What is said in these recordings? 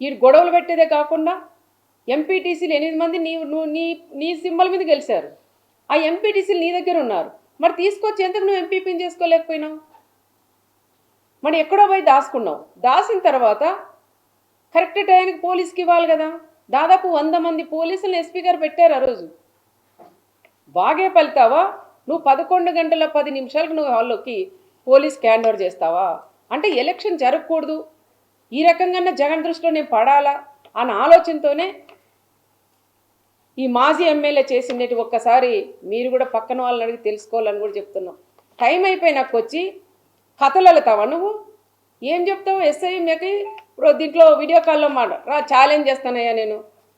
ఈ గొడవలు పెట్టేదే కాకుండా ఎంపీటీసీలు 8 మంది నీ సింబల్ మీద గెలిచారు. ఆ ఎంపీటీసీలు నీ దగ్గర ఉన్నారు. మరి తీసుకొచ్చి ఎందుకు నువ్వు ఎంపీపీని చేసుకోలేకపోయినావు? మరి ఎక్కడో పోయి దాచుకున్నావు. దాచిన తర్వాత కరెక్ట్ టైంకి పోలీస్కి ఇవ్వాలి కదా. దాదాపు 100 మంది పోలీసులను ఎస్పీ గారు పెట్టారు ఆ రోజు. బాగే పలుతావా? నువ్వు 11 గంటల 10 నిమిషాలకు నువ్వు హాల్లోకి పోలీస్కి హ్యాండ్ ఓవర్ చేస్తావా? అంటే ఎలక్షన్ జరగకూడదు, ఈ రకంగా జగన్ దృష్టిలో నేను పడాలా అన్న ఆలోచనతోనే ఈ మాజీ ఎమ్మెల్యే చేసినట్టు ఒక్కసారి మీరు కూడా పక్కన వాళ్ళని అడిగి తెలుసుకోవాలని కూడా చెప్తున్నాం. టైం అయిపోయినాక వచ్చి కథలు వెళ్తావా నువ్వు? ఏం చెప్తావు? ఎస్ఐకి దీంట్లో వీడియో కాల్లో రా ఛాలెంజ్ చేస్తానయ్యా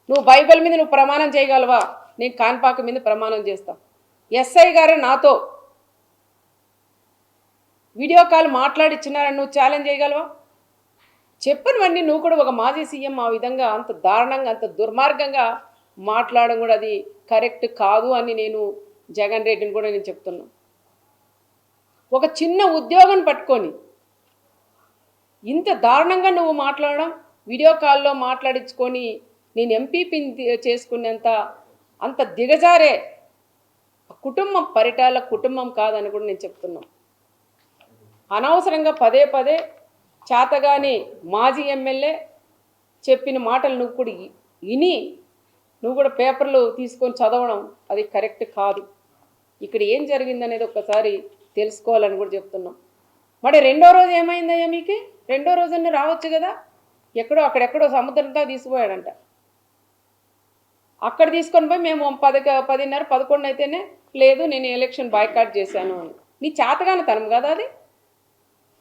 నువ్వు బైబిల్ మీద నువ్వు ప్రమాణం చేయగలవా? నేను కాన్పాక మీద ప్రమాణం చేస్తాం. ఎస్ఐ గారు నాతో వీడియో కాల్ మాట్లాడిచ్చినారని నువ్వు ఛాలెంజ్ చేయగలవా? చెప్పనివన్నీ నువ్వు కూడా ఒక మాజీ సీఎం ఆ విధంగా అంత దారుణంగా అంత దుర్మార్గంగా మాట్లాడడం కూడా అది కరెక్ట్ కాదు అని నేను జగన్ రెడ్డిని కూడా నేను చెప్తున్నా. ఒక చిన్న ఉద్యోగం పట్టుకొని ఇంత దారుణంగా నువ్వు మాట్లాడడం, వీడియో కాల్లో మాట్లాడించుకొని నేను ఎంపీపీని చేసుకునేంత అంత దిగజారే కుటుంబం పరిటాల కుటుంబం కాదని కూడా నేను చెప్తున్నాను. అనవసరంగా పదే పదే చేతగాని మాజీ ఎమ్మెల్యే చెప్పిన మాటలు నువ్వు కూడా విని నువ్వు కూడా పేపర్లు తీసుకొని చదవడం అది కరెక్ట్ కాదు. ఇక్కడ ఏం జరిగిందనేది ఒక్కసారి తెలుసుకోవాలని కూడా చెప్తున్నాం. మరి రెండో రోజు ఏమైందయ్యా మీకు? రెండో రోజునే రావచ్చు కదా. అక్కడెక్కడో సముద్రంతో తీసుకుపోయాడంట. అక్కడ తీసుకొని పోయి మేము 10:30 11 అయితేనే లేదు నేను ఎలక్షన్ బాయ్కాట్ చేశాను అని. నీ చేతగానే తనం కదా అది.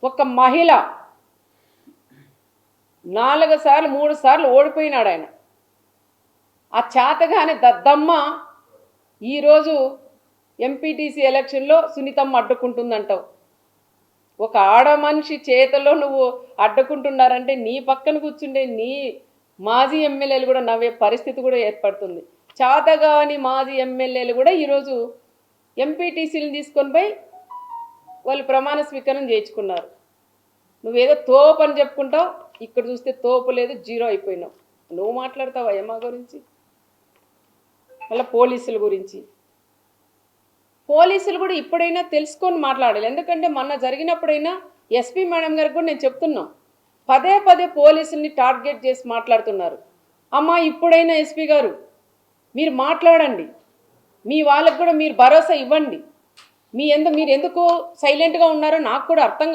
ఒక మహిళ 4 సార్లు 3 సార్లు ఓడిపోయినాడు ఆయన. ఆ చేతగానే దద్దమ్మ ఈరోజు ఎంపీటీసీ ఎలక్షన్లో సునీతమ్మ అడ్డుకుంటుందంటావు. ఒక ఆడ మనిషి చేతలో నువ్వు అడ్డుకుంటున్నారంటే నీ పక్కన కూర్చుండే నీ మాజీ ఎమ్మెల్యేలు కూడా నవ్వే పరిస్థితి కూడా ఏర్పడుతుంది. చేతగాని మాజీ ఎమ్మెల్యేలు కూడా ఈరోజు ఎంపీటీసీలను తీసుకొని పోయి వాళ్ళు ప్రమాణ స్వీకారం చేయించుకున్నారు. నువ్వేదో తోపు అని చెప్పుకుంటావు, ఇక్కడ చూస్తే తోపు లేదు, జీరో అయిపోయినావు. నువ్వు మాట్లాడతావా ఏమా గురించి? మళ్ళీ పోలీసుల గురించి. పోలీసులు కూడా ఇప్పుడైనా తెలుసుకొని మాట్లాడాలి. ఎందుకంటే మొన్న జరిగినప్పుడైనా ఎస్పీ మేడం గారికి కూడా నేను చెప్తున్నాం, పదే పదే పోలీసుల్ని టార్గెట్ చేసి మాట్లాడుతున్నారు. అమ్మా ఇప్పుడైనా ఎస్పీ గారు మీరు మాట్లాడండి, మీ వాళ్ళకు కూడా మీరు భరోసా ఇవ్వండి. మీరు ఎందుకు సైలెంట్గా ఉన్నారో నాకు కూడా అర్థం